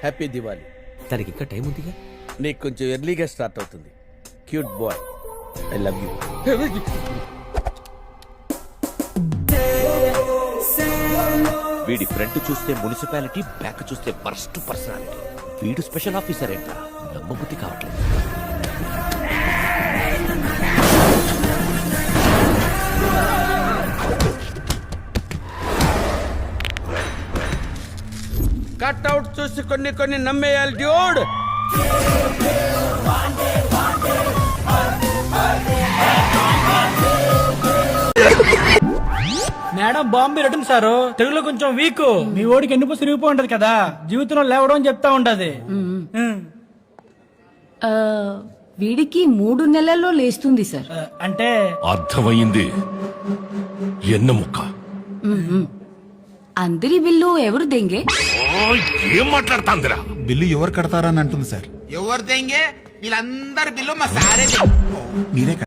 Happy Diwali. దానికి ఇంకా time ఉందిగా. నీకు కొంచెం ఎర్లీగా స్టార్ట్ అవుతుంది. Cute boy, I love you. వీడి ఫ్రంట్ చూస్తే మున్సిపాలిటీ, బ్యాక్ చూస్తే ఫస్ట్ పర్సనాలిటీ. వీడు స్పెషల్ ఆఫీసర్ ఏంట్రా, నమ్మబుద్ధి కావట్లేదు. కట్అవుట్ చూసి కొన్ని నమ్మేయాలి dude. Madam Bombay return sir తెలుగులో కొంచెం వీక్. మీ ఓడికి ఎన్నిపో సిరిగిపో ఉంటది కదా, జీవితంలో లేవడం అని చెప్తా ఉంటది. వీడికి 3 నెలల్లో లేస్తుంది సార్. అంటే అర్థమైంది. ఎన్న ముక్క అందరి బిల్లు ఎవరు దెంగే? ఏం మాట్లాడుతాందిరా? బిల్లు ఎవరు కడతారని అంటుంది సార్. ఎవరు తెంగే? వీళ్ళందరి బిల్లు మా సారే. మీరే